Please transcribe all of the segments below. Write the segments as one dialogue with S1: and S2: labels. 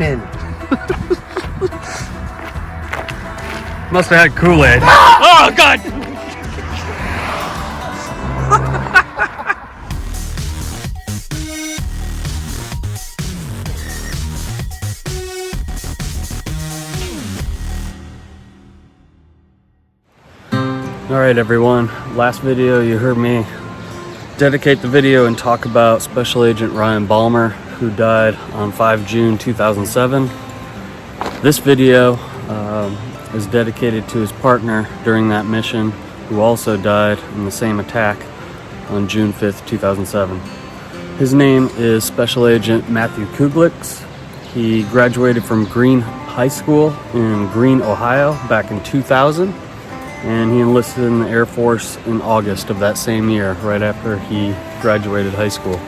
S1: happened?
S2: Must have had Kool-Aid. Oh, God! Alright everyone, last video you heard me dedicate the video and talk about Special Agent Ryan Balmer, who died on 5 June 2007. This video is dedicated to his partner during that mission, who also died in the same attack on June 5th, 2007. His name is Special Agent Matthew Kuglics. He graduated from Green High School in Green, Ohio back in 2000. And he enlisted in the Air Force in August of that same year, right after he graduated high school.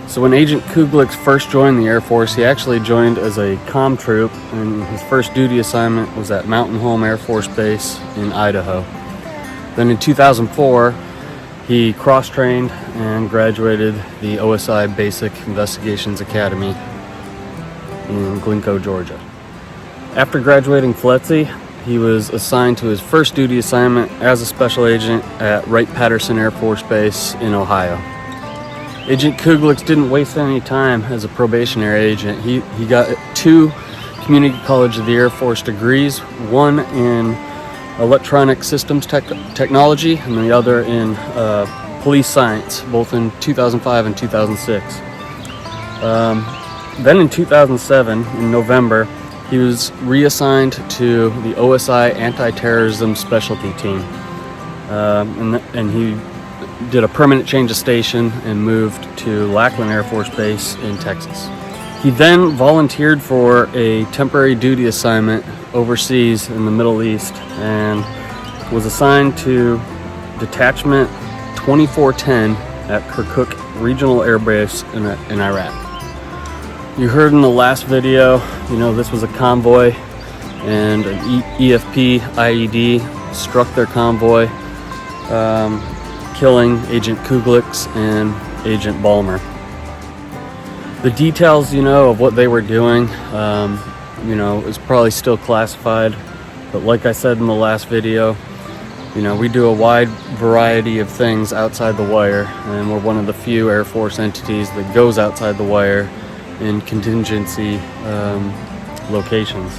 S2: So when Agent Kuglics first joined the Air Force, he actually joined as a comm troop, and his first duty assignment was at Mountain Home Air Force Base in Idaho. Then in 2004, he cross-trained and graduated the OSI Basic Investigations Academy in Glasgow, Georgia. After graduating FLETC, he was assigned to his first duty assignment as a special agent at Wright-Patterson Air Force Base in Ohio. Agent Kuglics didn't waste any time as a probationary agent. He got 2 Community College of the Air Force degrees, one in electronic systems technology and the other in police science, both in 2005 and 2006. Then in 2007, in November, he was reassigned to the OSI Anti-Terrorism Specialty Team, and he did a permanent change of station and moved to Lackland Air Force Base in Texas. He then volunteered for a temporary duty assignment overseas in the Middle East and was assigned to Detachment 2410 at Kirkuk Regional Air Base in Iraq. You heard in the last video, this was a convoy, and an EFP IED struck their convoy, killing Agent Kuglics and Agent Balmer. The details, of what they were doing, is probably still classified, but like I said in the last video, we do a wide variety of things outside the wire, and we're one of the few Air Force entities that goes outside the wire in contingency locations.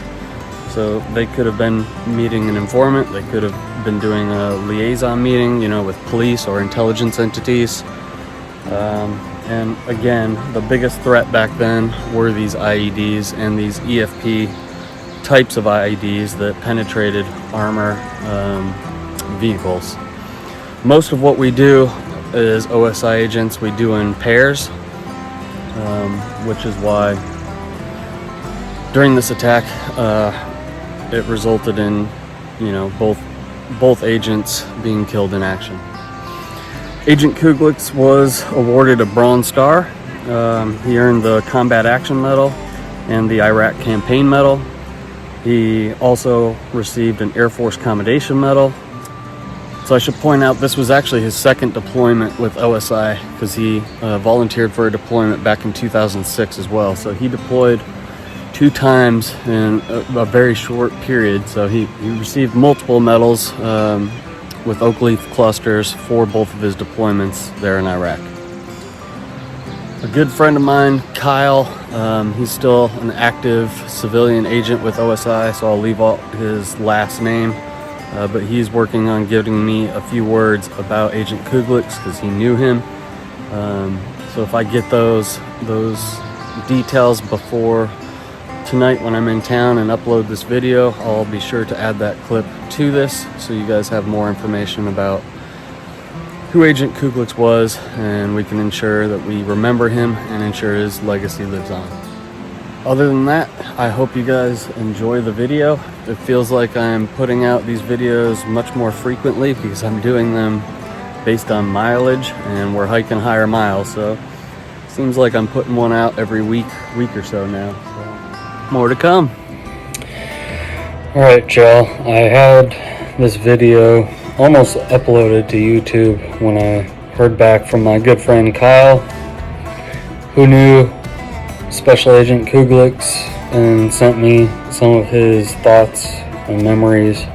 S2: So they could have been meeting an informant, they could have been doing a liaison meeting, with police or intelligence entities. And again, the biggest threat back then were these IEDs and these EFP types of IEDs that penetrated armor vehicles. Most of what we do as OSI agents, we do in pairs. Which is why during this attack it resulted in both agents being killed in action. Agent Kuglics was awarded a Bronze Star. He earned the Combat Action Medal and the Iraq Campaign Medal. He also received an Air Force Commendation Medal. So I should point out this was actually his second deployment with OSI, because he volunteered for a deployment back in 2006 as well. So he deployed 2 times in a very short period. So he received multiple medals with oak leaf clusters for both of his deployments there in Iraq. A good friend of mine, Kyle, he's still an active civilian agent with OSI, so I'll leave out his last name. But he's working on giving me a few words about Agent Kuglics because he knew him. So if I get those details before tonight when I'm in town and upload this video, I'll be sure to add that clip to this so you guys have more information about who Agent Kuglics was, and we can ensure that we remember him and ensure his legacy lives on. Other than that, I hope you guys enjoy the video. It feels like I'm putting out these videos much more frequently because I'm doing them based on mileage, and we're hiking higher miles, so it seems like I'm putting one out every week or so now. So more to come. Alright y'all, I had this video almost uploaded to YouTube when I heard back from my good friend Kyle, who knew Special Agent Kuglics and sent me some of his thoughts and memories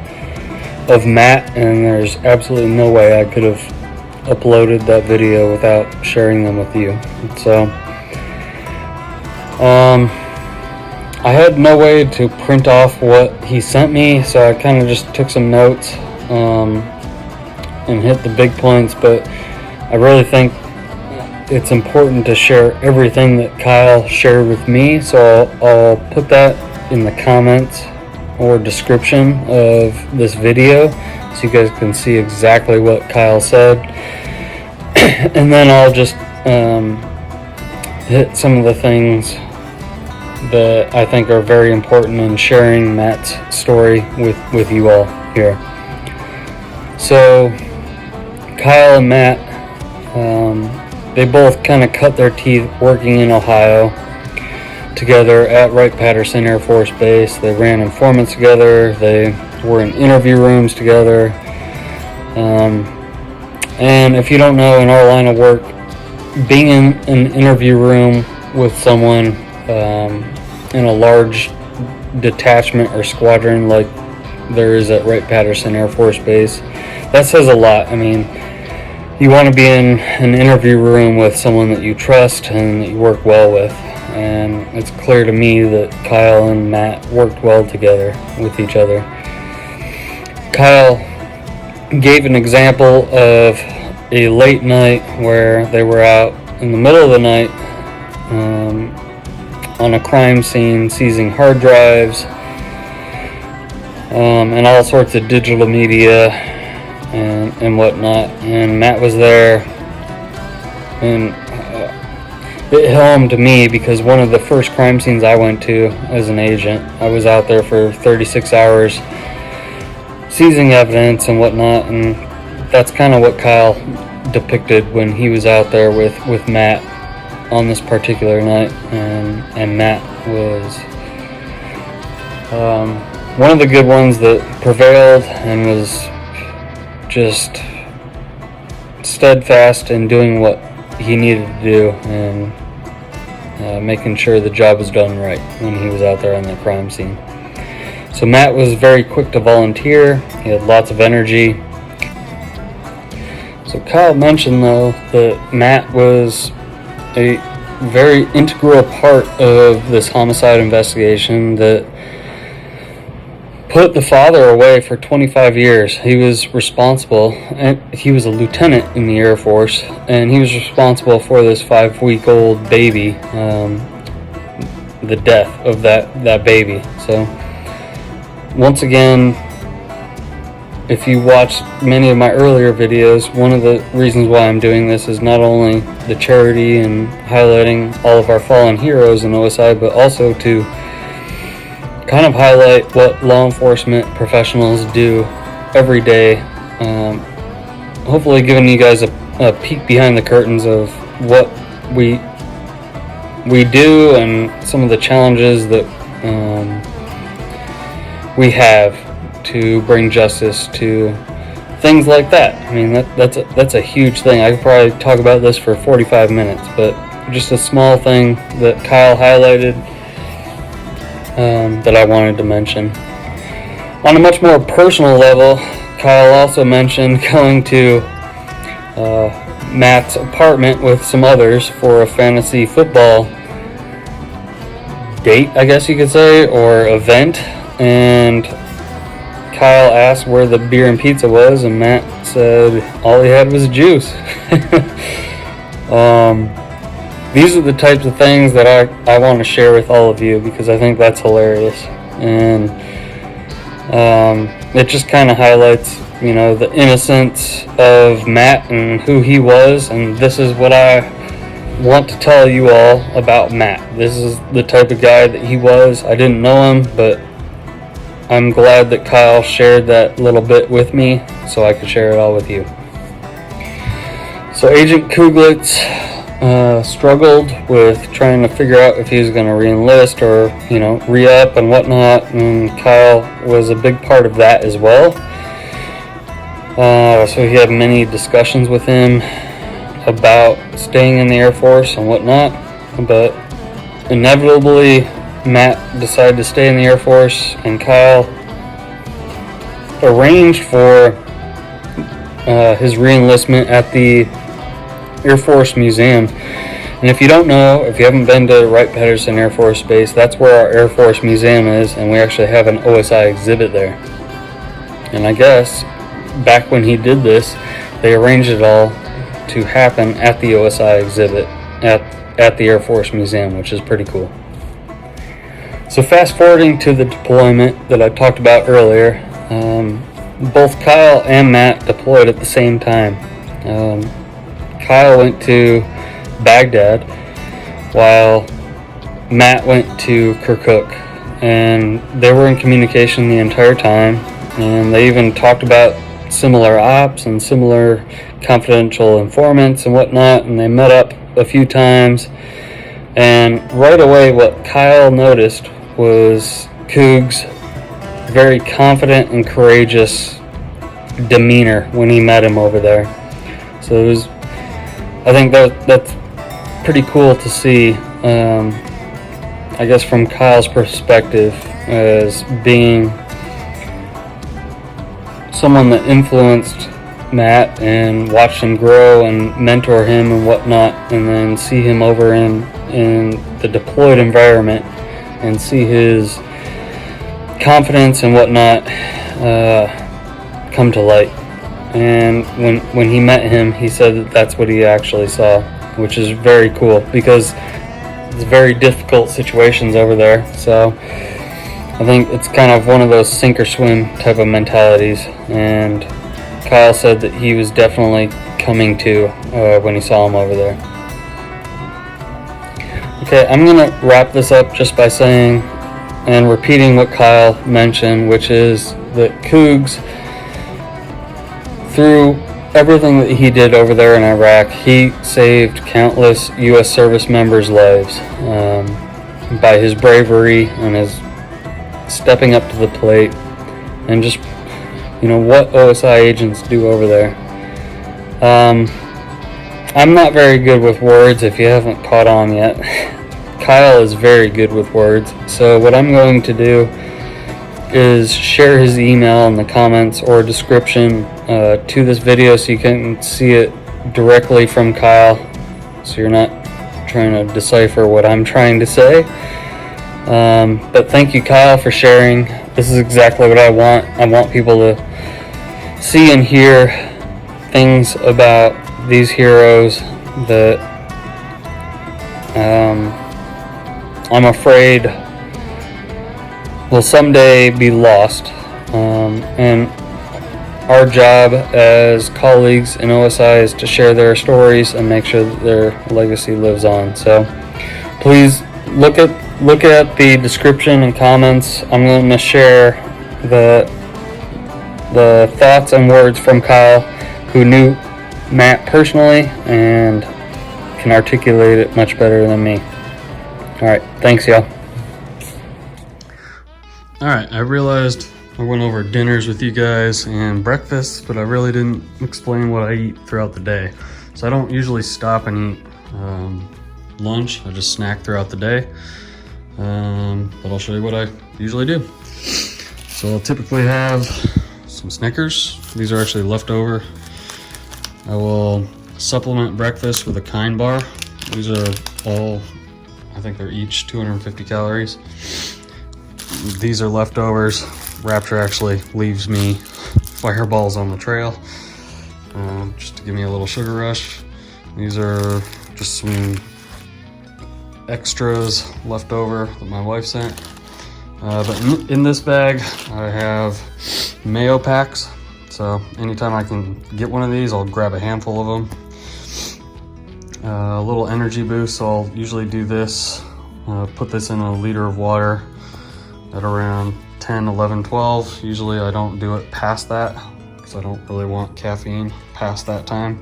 S2: of Matt, and there's absolutely no way I could have uploaded that video without sharing them with you. So I had no way to print off what he sent me, so I kind of just took some notes and hit the big points, but I really think it's important to share everything that Kyle shared with me, so I'll put that in the comments or description of this video so you guys can see exactly what Kyle said. And then I'll just hit some of the things that I think are very important in sharing Matt's story with you all here. So Kyle and Matt, they both kind of cut their teeth working in Ohio together at Wright-Patterson Air Force Base. They ran informants together. They were in interview rooms together. And if you don't know, in our line of work, being in an interview room with someone in a large detachment or squadron like there is at Wright-Patterson Air Force Base, that says a lot. I mean, you want to be in an interview room with someone that you trust and that you work well with. And it's clear to me that Kyle and Matt worked well together with each other. Kyle gave an example of a late night where they were out in the middle of the night on a crime scene, seizing hard drives and all sorts of digital media and whatnot. And Matt was there, and it hit home to me because one of the first crime scenes I went to as an agent, I was out there for 36 hours seizing evidence and whatnot, and that's kind of what Kyle depicted when he was out there with Matt on this particular night. And Matt was one of the good ones that prevailed and was just steadfast in doing what he needed to do and making sure the job was done right when he was out there on the crime scene. So Matt was very quick to volunteer. He had lots of energy. So Kyle mentioned, though, that Matt was a very integral part of this homicide investigation that put the father away for 25 years. He was responsible, and he was a lieutenant in the Air Force, and he was responsible for this 5-week-old baby, the death of that baby. So once again, if you watched many of my earlier videos, one of the reasons why I'm doing this is not only the charity and highlighting all of our fallen heroes in OSI, but also to kind of highlight what law enforcement professionals do every day. Hopefully giving you guys a peek behind the curtains of what we do and some of the challenges that we have to bring justice to things like that. I mean, that's a huge thing. I could probably talk about this for 45 minutes, but just a small thing that Kyle highlighted that I wanted to mention. On a much more personal level, Kyle also mentioned going to Matt's apartment with some others for a fantasy football date, I guess you could say, or event. And Kyle asked where the beer and pizza was, and Matt said all he had was juice. These are the types of things that I want to share with all of you because I think that's hilarious. And it just kind of highlights, the innocence of Matt and who he was. And this is what I want to tell you all about Matt. This is the type of guy that he was. I didn't know him, but I'm glad that Kyle shared that little bit with me so I could share it all with you. So Agent Kuglics struggled with trying to figure out if he was going to re-enlist or, re-up and whatnot, and Kyle was a big part of that as well. So he had many discussions with him about staying in the Air Force and whatnot, but inevitably Matt decided to stay in the Air Force, and Kyle arranged for his reenlistment at the Air Force Museum. And if you don't know, if you haven't been to Wright-Patterson Air Force Base, that's where our Air Force Museum is, and we actually have an OSI exhibit there. And I guess back when he did this, they arranged it all to happen at the OSI exhibit at the Air Force Museum, which is pretty cool. So fast forwarding to the deployment that I talked about earlier, both Kyle and Matt deployed at the same time. Kyle went to Baghdad while Matt went to Kirkuk, and they were in communication the entire time, and they even talked about similar ops and similar confidential informants and whatnot, and they met up a few times. And right away what Kyle noticed was Cougs' very confident and courageous demeanor when he met him over there. So I think that's pretty cool to see, I guess from Kyle's perspective, as being someone that influenced Matt and watched him grow and mentor him and whatnot, and then see him over in the deployed environment and see his confidence and whatnot come to light. And when he met him, he said that that's what he actually saw, which is very cool because it's very difficult situations over there. So I think it's kind of one of those sink or swim type of mentalities, and Kyle said that he was definitely coming to when he saw him over there. Okay, I'm gonna wrap this up just by saying and repeating what Kyle mentioned, which is that Cougs, through everything that he did over there in Iraq, he saved countless U.S. service members' lives by his bravery and his stepping up to the plate, and just, what OSI agents do over there. I'm not very good with words, if you haven't caught on yet. Kyle is very good with words, so what I'm going to do is share his email in the comments or description to this video so you can see it directly from Kyle, so you're not trying to decipher what I'm trying to say. But thank you, Kyle, for sharing. This is exactly what I want. I want people to see and hear things about these heroes that I'm afraid will someday be lost. And our job as colleagues in OSI is to share their stories and make sure that their legacy lives on. So please look at the description and comments. I'm going to share the thoughts and words from Kyle, who knew Matt personally and can articulate it much better than me. Alright, thanks y'all. Alright, I realized I went over dinners with you guys and breakfast, but I really didn't explain what I eat throughout the day. So I don't usually stop and eat lunch. I just snack throughout the day. But I'll show you what I usually do. So I'll typically have some Snickers. These are actually leftover. I will supplement breakfast with a Kind bar. These are all, I think they're each 250 calories. These are leftovers. Rapture actually leaves me fireballs on the trail, just to give me a little sugar rush. These are just some extras left over that my wife sent. But in this bag, I have mayo packs. So anytime I can get one of these, I'll grab a handful of them. A little energy boost, so I'll usually do this. Put this in a liter of water at around 10, 11, 12. Usually I don't do it past that because I don't really want caffeine past that time.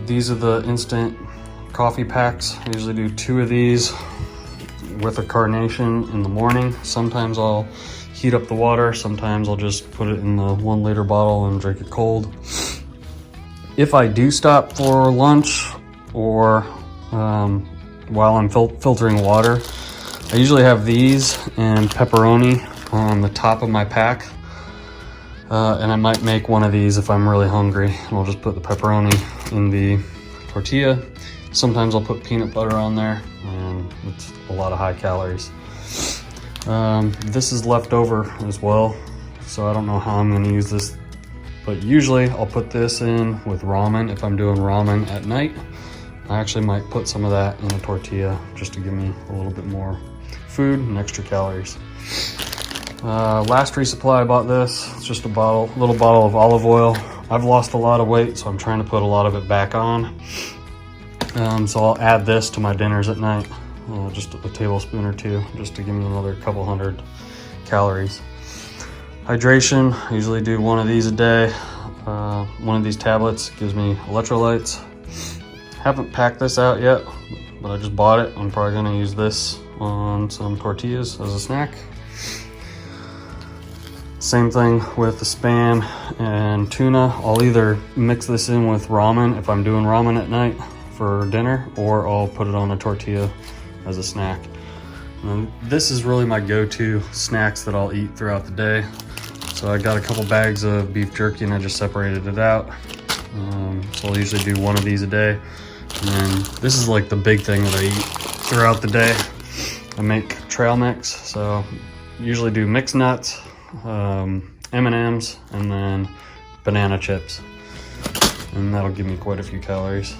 S2: These are the instant coffee packs. I usually do 2 of these with a carnation in the morning. Sometimes I'll heat up the water. Sometimes I'll just put it in the 1 liter bottle and drink it cold. If I do stop for lunch or while I'm filtering water, I usually have these and pepperoni on the top of my pack. And I might make one of these if I'm really hungry. And I'll just put the pepperoni in the tortilla. Sometimes I'll put peanut butter on there, and it's a lot of high calories. This is left over as well, so I don't know how I'm gonna use this, but usually I'll put this in with ramen if I'm doing ramen at night. I actually might put some of that in a tortilla just to give me a little bit more food and extra calories. Last resupply I bought this. It's just a little bottle of olive oil. I've lost a lot of weight, so I'm trying to put a lot of it back on. So I'll add this to my dinners at night, just a tablespoon or two, just to give me another couple hundred calories. Hydration, I usually do one of these a day. One of these tablets gives me electrolytes. Haven't packed this out yet, but I just bought it. I'm probably gonna use this on some tortillas as a snack. Same thing with the Spam and tuna. I'll either mix this in with ramen if I'm doing ramen at night for dinner, or I'll put it on a tortilla as a snack. And this is really my go-to snacks that I'll eat throughout the day. So I got a couple bags of beef jerky and I just separated it out. So I'll usually do one of these a day. And then this is like the big thing that I eat throughout the day. I make trail mix, so usually do mixed nuts, M&Ms, and then banana chips, and that'll give me quite a few calories.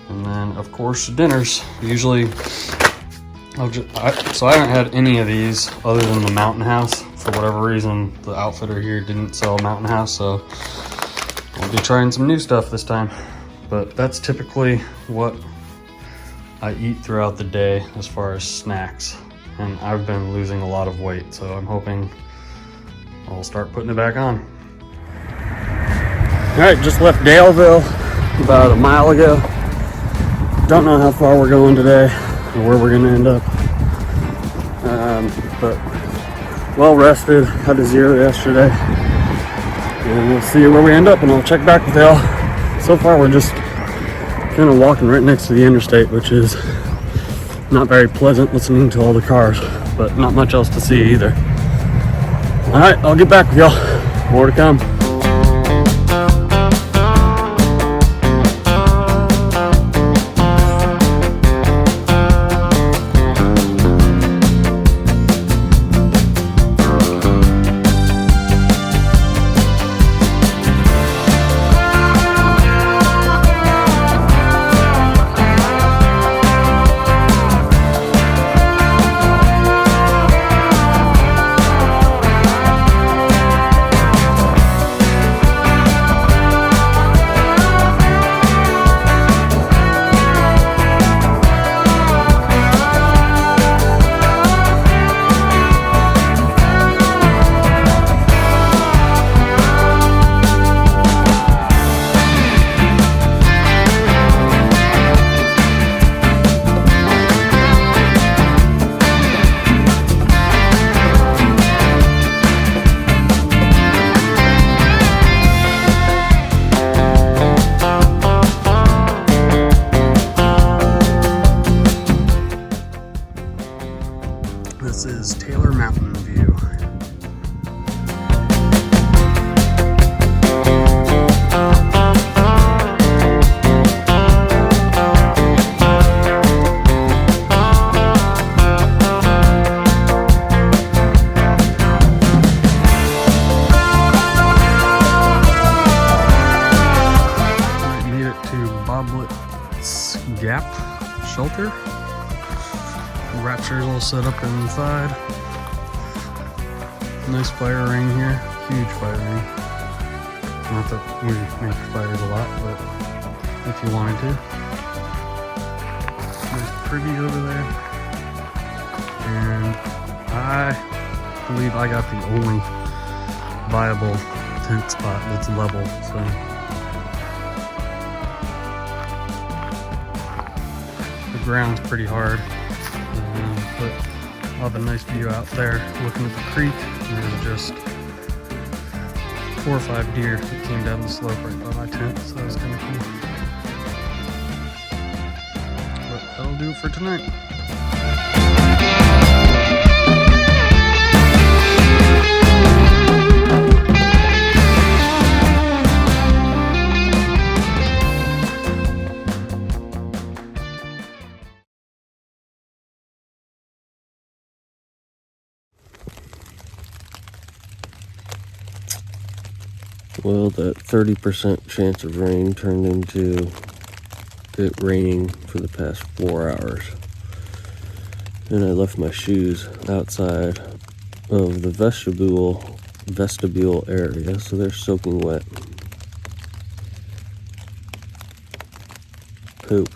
S2: And then of course dinners, usually so I haven't had any of these other than the Mountain House. For whatever reason, the outfitter here didn't sell Mountain House, so I'll be trying some new stuff this time. But that's typically what I eat throughout the day as far as snacks, and I've been losing a lot of weight, so I'm hoping I'll start putting it back on. All right, just left Daleville about a mile ago. Don't know how far we're going today or where we're gonna end up. But well rested, had a zero yesterday. And we'll see where we end up, and I'll check back with y'all. So far we're just kind of walking right next to the interstate, which is not very pleasant listening to all the cars, but not much else to see either. All right, I'll get back with y'all. More to come. This is Taylor Mountain View. Made it to Boblet's Gap Shelter. Rapture's all set up inside. Nice fire ring here, huge fire ring. Not that we make fires a lot, but if you wanted to. Nice privy over there. And I believe I got the only viable tent spot that's level, so. The ground's pretty hard. But I'll have a nice view out there looking at the creek, and there's just 4 or 5 deer that came down the slope right by my tent, so that was kind of cool. But that'll do it for tonight.
S1: Well, that 30% chance of rain turned into it raining for the past 4 hours. And I left my shoes outside of the vestibule area, so they're soaking wet. Poop.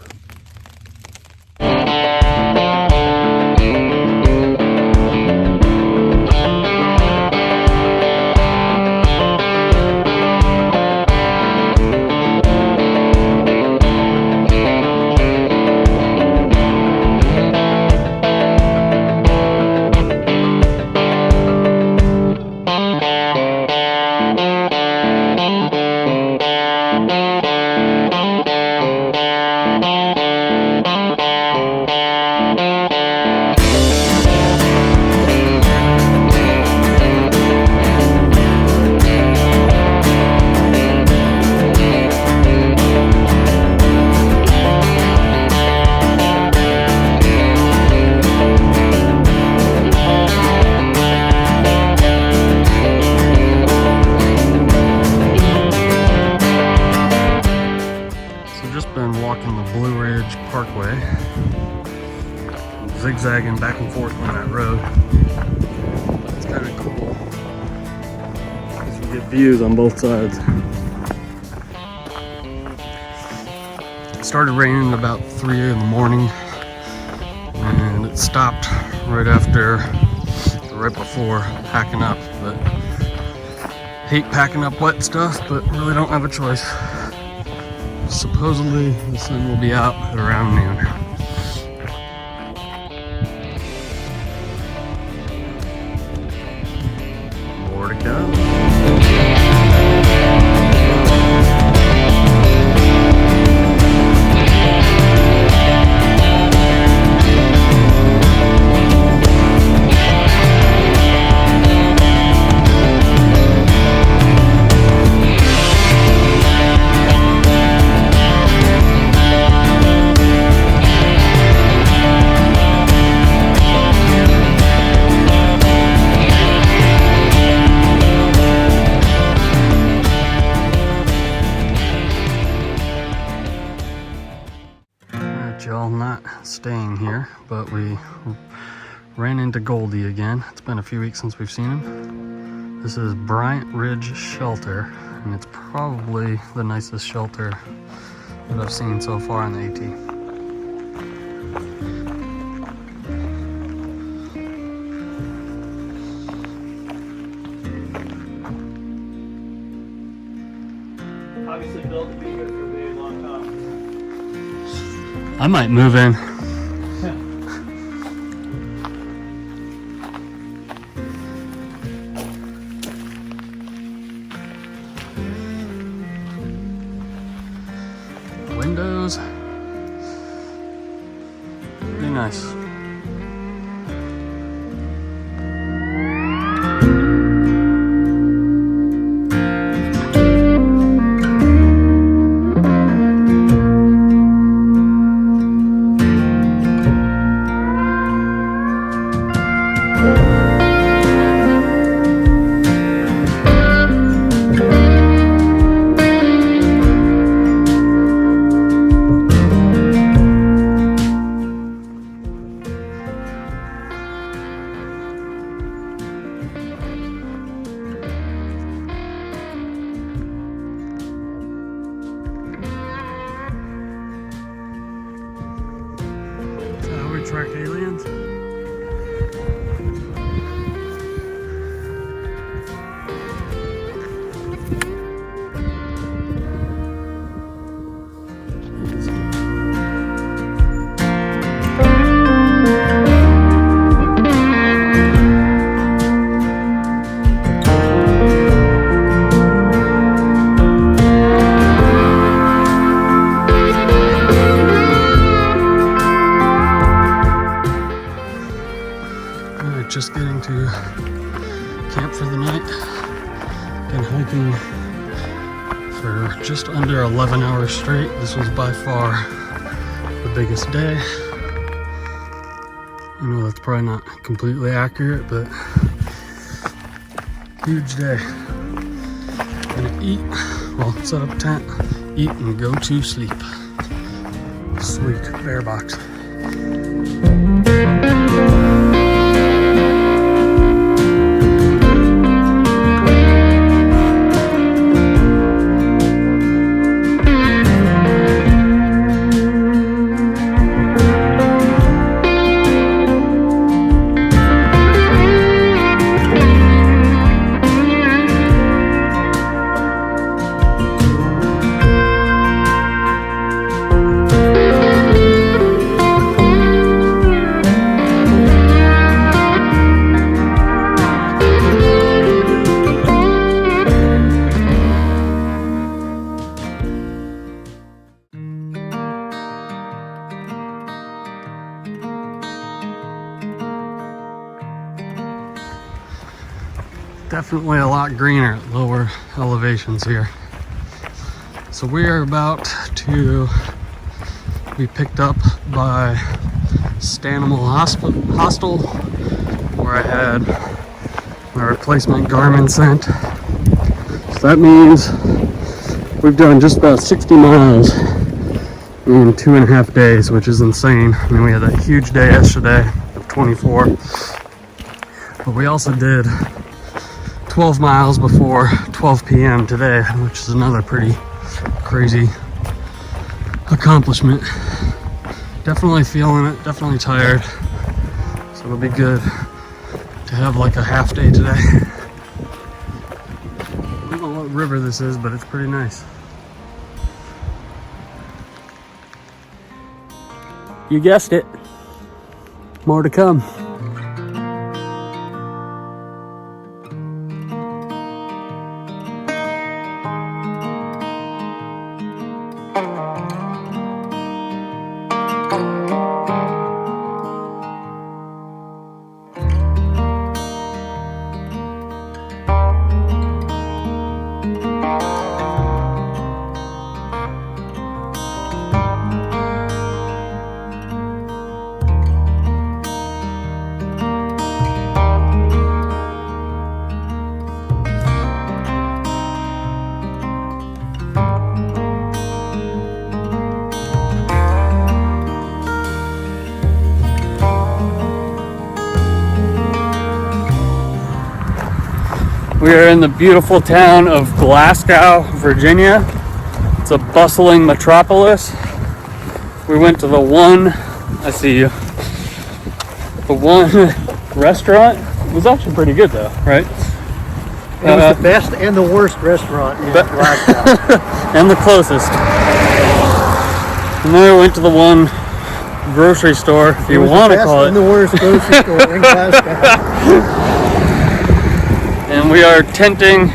S1: Zigzagging back and forth on that road. It's kind of cool because you get views on both sides. It started raining about 3 in the morning and it stopped right before packing up. But hate packing up wet stuff, but really don't have a choice. Supposedly the sun will be out at around noon. Y'all, not staying here, but we ran into Goldie again. It's been a few weeks since we've seen him. This is Bryant Ridge Shelter, and it's probably the nicest shelter that I've seen so far in the AT.
S3: Obviously built to be here for a very long time.
S2: I might move in. Windows. Pretty nice. Track aliens. Just getting to camp for the night. Been hiking for just under 11 hours straight. This was by far the biggest day. I know that's probably not completely accurate, but huge day.
S1: Gonna eat, well, set up a tent, eat, and go to sleep. Sweet bear box. Definitely a lot greener at lower elevations here. So we are about to be picked up by Stanimals Hostel, where I had my replacement Garmin sent. So that means we've done just about 60 miles in 2.5 days, which is insane. I mean, we had that huge day yesterday of 24, but we also did 12 miles before 12 p.m. today, which is another pretty crazy accomplishment. Definitely feeling it, definitely tired. So it'll be good to have like a half day today. I don't know what river this is, but it's pretty nice.
S2: You guessed it. More to come. We are in the beautiful town of Glasgow, Virginia. It's a bustling metropolis. We went to the one, I see you, the one restaurant. It was actually pretty good though, right?
S3: It was the best and the worst restaurant in Glasgow.
S2: And the closest. And then we went to the one grocery store, if you want to call it.
S3: And the worst grocery store in Glasgow.
S2: And we are tenting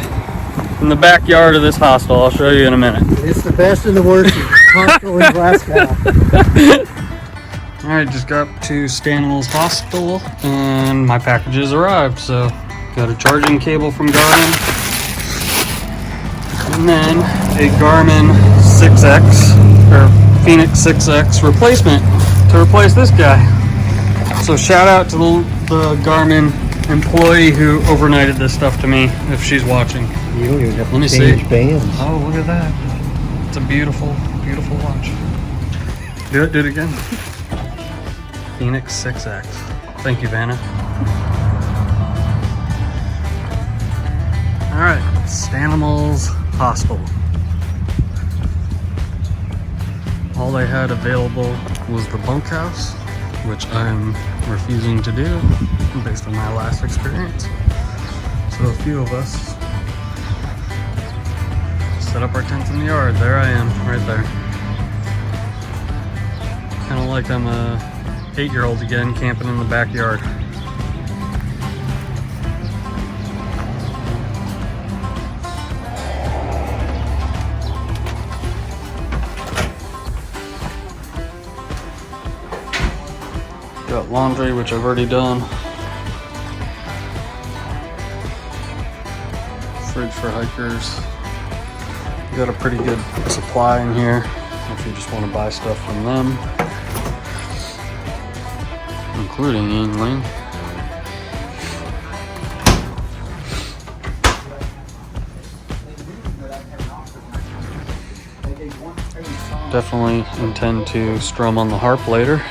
S2: in the backyard of this hostel. I'll show you in a minute.
S3: It's the best and the worst hostel in Glasgow.
S1: Alright, just got up to Stanimals Hostel and my packages arrived. So got a charging cable from Garmin and then a Garmin 6X or Phoenix 6X replacement to replace this guy. So shout out to the Garmin employee who overnighted this stuff to me, if she's watching.
S3: You don't even have
S1: Let me
S3: to change
S1: see.
S3: bands.
S1: Oh, look at that. It's a beautiful, beautiful watch. Do it again. Phoenix 6X. Thank you, Vanna. All right, Stanimals Hostel. All they had available was the bunkhouse, which I'm refusing to do based on my last experience. So a few of us set up our tents in the yard. There I am, right there. Kind of like I'm a 8-year-old again, camping in the backyard. Got laundry, which I've already done. Fridge for hikers. Got a pretty good supply in here if you just want to buy stuff from them, including Yingling. Definitely intend to strum on the harp later.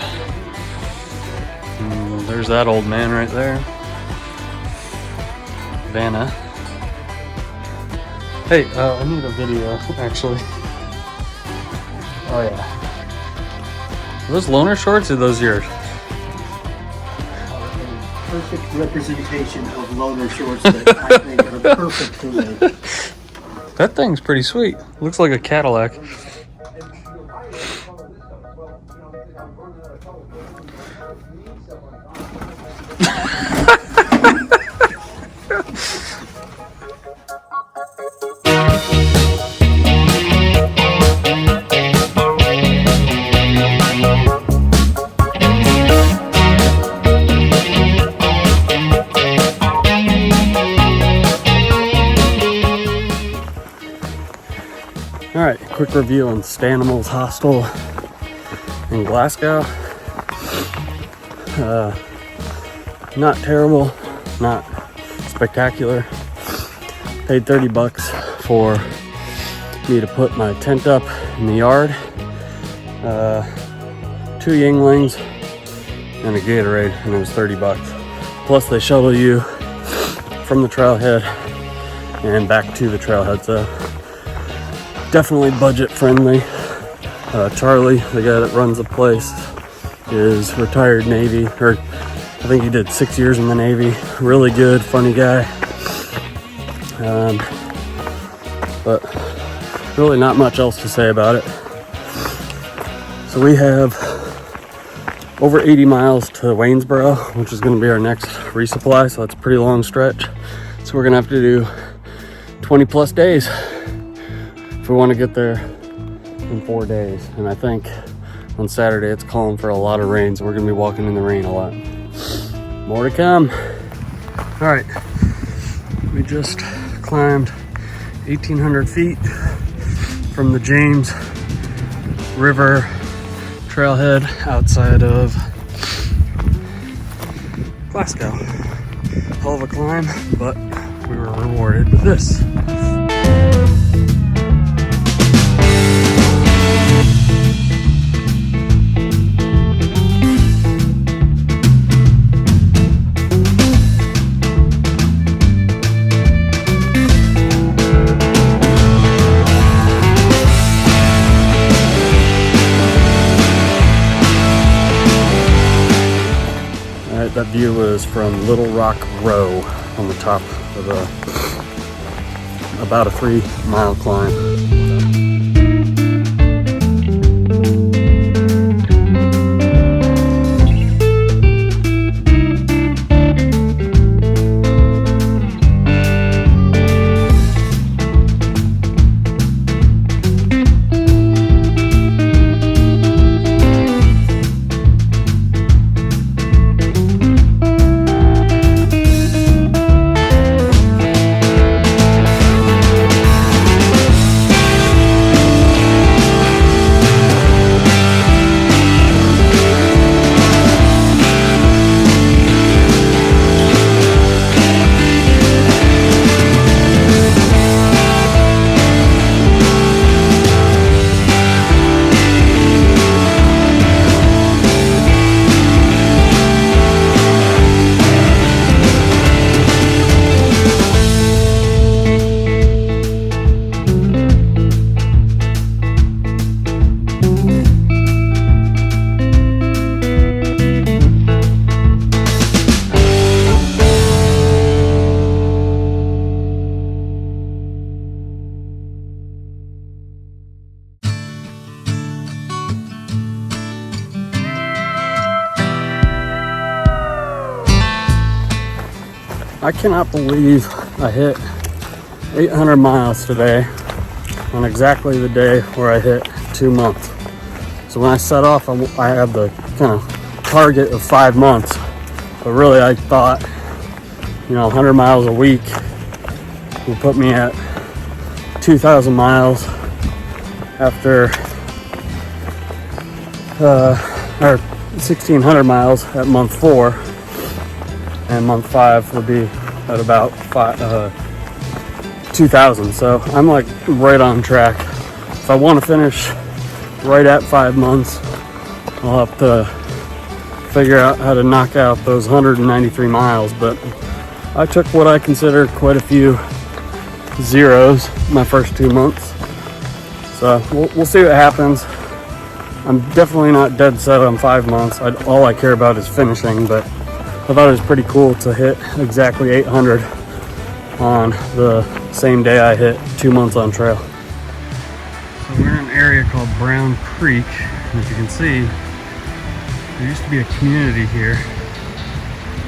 S1: And there's that old man right there. Vanna. Hey, I need a video, actually. Oh yeah. Are those loaner shorts or those yours?
S3: Perfect representation of loaner shorts that I think are perfect for me.
S1: That thing's pretty sweet. Looks like a Cadillac.
S2: Alright, quick review on Stanimals Hostel in Glasgow. Not terrible, not spectacular. Paid $30 for me to put my tent up in the yard. 2 Yinglings and a Gatorade, and it was $30. Plus they shuttle you from the trailhead and back to the trailhead, so definitely budget friendly. Charlie, the guy that runs the place, is retired Navy, or I think he did 6 years in the Navy. Really good, funny guy. But really not much else to say about it. So we have over 80 miles to Waynesboro, which is going to be our next resupply, so that's a pretty long stretch. So we're going to have to do 20 plus days if we want to get there in 4 days. And I think on Saturday it's calling for a lot of rain, so we're going to be walking in the rain a lot. More to come. All right, we just climbed 1,800 feet from the James River trailhead outside of Glasgow. Hell of a climb, but we were rewarded with this. That view was from Little Rock Row on the top of about a 3-mile climb. I cannot believe I hit 800 miles today on exactly the day where I hit 2 months. So when I set off, I had the kind of target of 5 months, but really I thought, 100 miles a week would put me at 2,000 miles after, or 1,600 miles at month 4. And month 5 would be at about 2,000. So I'm like right on track. If I want to finish right at 5 months. I'll have to figure out how to knock out those 193 miles, but I took what I consider quite a few zeros my first 2 months. So we'll see what happens. I'm definitely not dead set on 5 months. All I care about is finishing, but I thought it was pretty cool to hit exactly 800 on the same day I hit 2 months on trail. So we're in an area called Brown Creek, and as you can see, there used to be a community here.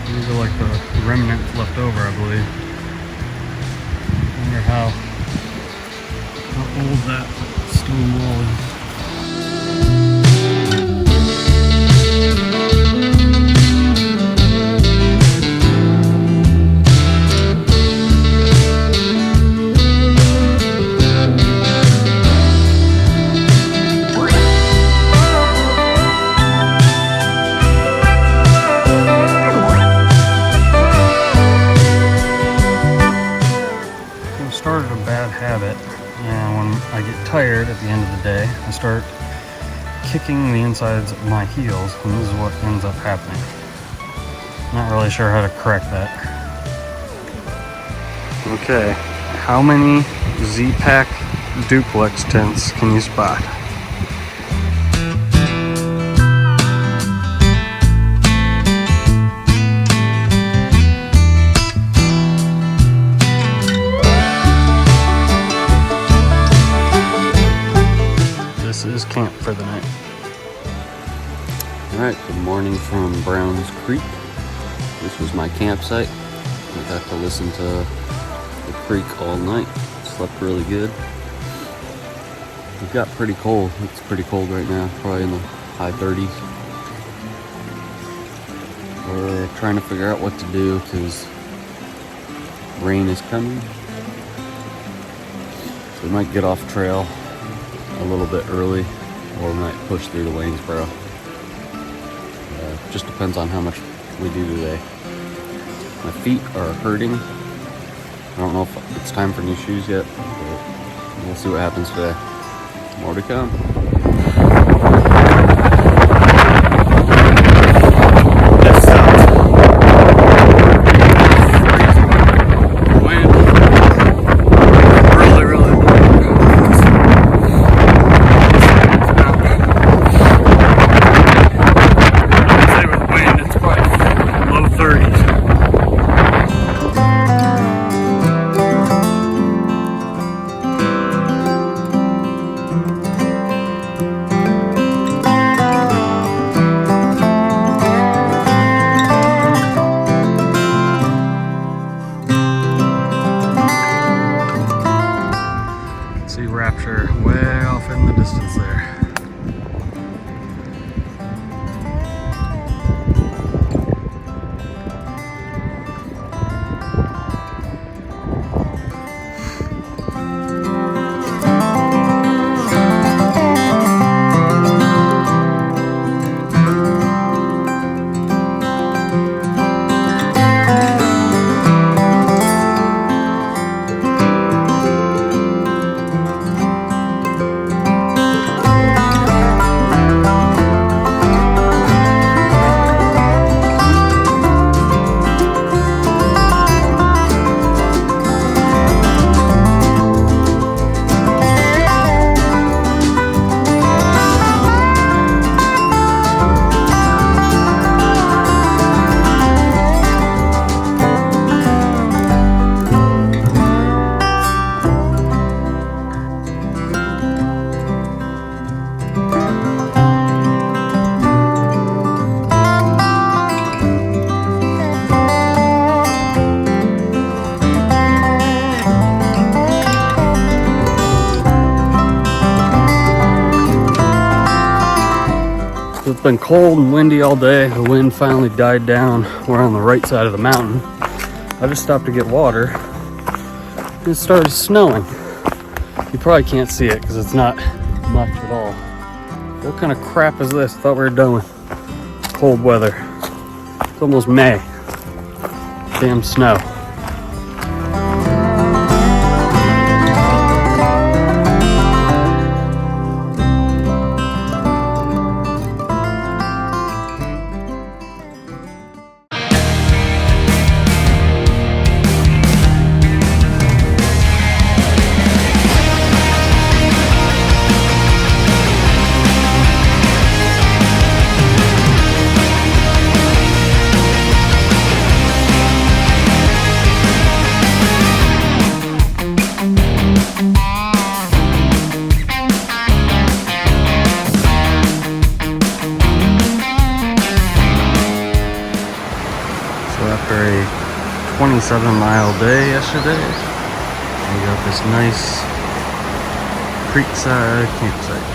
S2: These are like the remnants left over, I believe. I wonder how old that stone wall is. Started a bad habit, and when I get tired at the end of the day, I start kicking the insides of my heels, and this is what ends up happening. Not really sure how to correct that. Okay, how many Z-Pack duplex tents can you spot? Is camp for the night. Alright, good morning from Browns Creek. This was my campsite. I got to listen to the creek all night. Slept really good. It got pretty cold. It's pretty cold right now, probably in the high 30s. We're trying to figure out what to do because rain is coming. So we might get off trail a little bit early, or we might push through to Waynesboro. Just depends on how much we do today. My feet are hurting. I don't know if it's time for new shoes yet, but we'll see what happens today. More to come. Way off in the distance there. It's been cold and windy all day. The wind finally died down. We're on the right side of the mountain. I just stopped to get water. It started snowing. You probably can't see it because it's not much at all. What kind of crap is this? I thought we were done with cold weather. It's almost May. Damn snow.
S1: 27-mile day yesterday. We got this nice creekside campsite.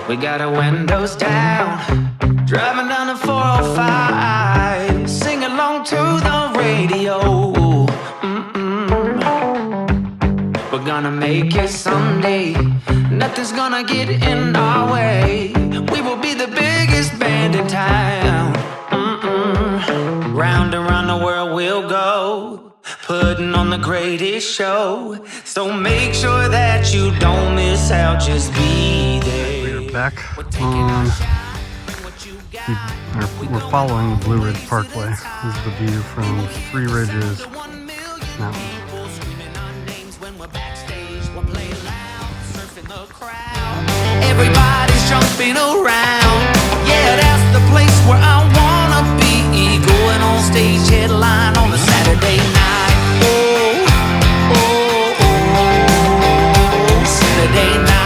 S4: We got our windows down, driving down the 405, sing along to the radio. We're gonna make it someday, nothing's gonna get in our way. We will be the biggest band in town. Round and round the world we'll go, putting on the greatest show. So make sure that you don't miss out, just be there.
S1: Back on, we're following the Blue Ridge Parkway. This is the view from Three Ridges Mountain.
S4: Everybody's jumping around. Yeah, that's the place where I wanna be. Going on stage headline on a Saturday night. Saturday night.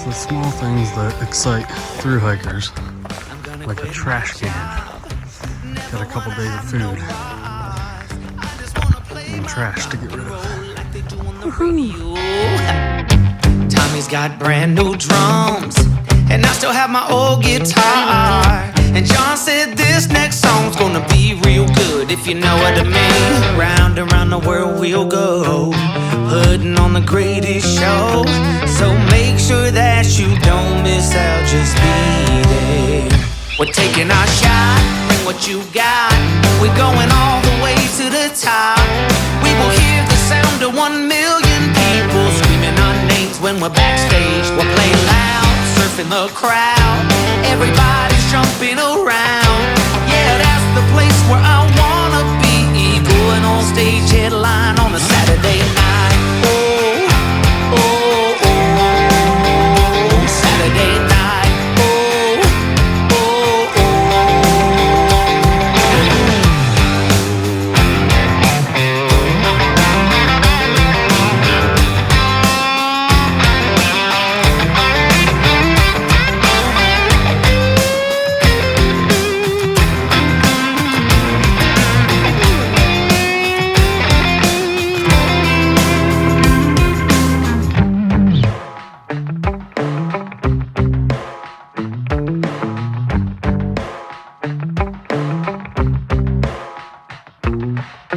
S1: The small things that excite thru hikers, like a trash can. Got a couple days of food and trash to get rid of.
S4: Tommy's got brand new drums, and I still have my old guitar. And John said this next song's gonna be real good, if you know what I mean. Round and round the world we'll go, putting on the greatest show. So make sure that you don't miss out, just be there. We're taking our shot, bring what you got. We're going all the way to the top. We will hear the sound of 1 million people screaming our names when we're backstage. We're playing loud, surfing the crowd. Everybody's jumping around. Yeah, that's the place where I wanna be. Going on stage headline on a Saturday night. Saturday night.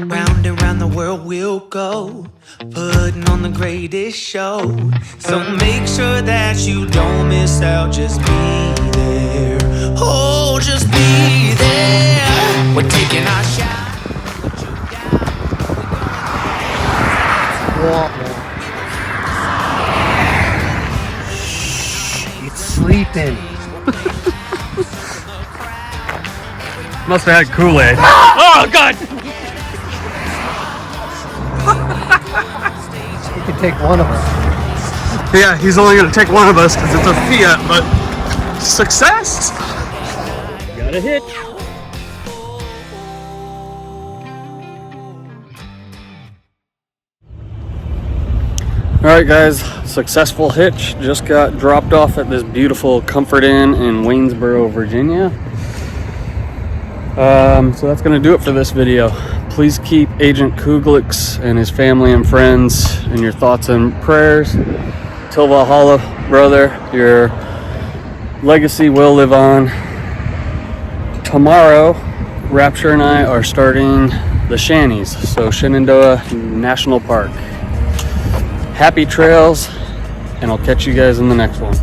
S4: Round and round the world we'll go, putting on the greatest show. So make sure that you don't miss out, just be there. Oh, just be there. We're taking our shot.
S3: It's sleeping.
S1: Must have had Kool-Aid. Oh, God!
S3: You can take one of us.
S1: Yeah, he's only going to take one of us because it's a Fiat, but success! Got a hitch. Alright guys, successful hitch. Just got dropped off at this beautiful Comfort Inn in Waynesboro, Virginia. So that's going to do it for this video. Please keep Agent Kuglics and his family and friends in your thoughts and prayers. Till Valhalla, brother, your legacy will live on. Tomorrow, Rapture and I are starting the Shanties, so Shenandoah National Park. Happy trails, and I'll catch you guys in the next one.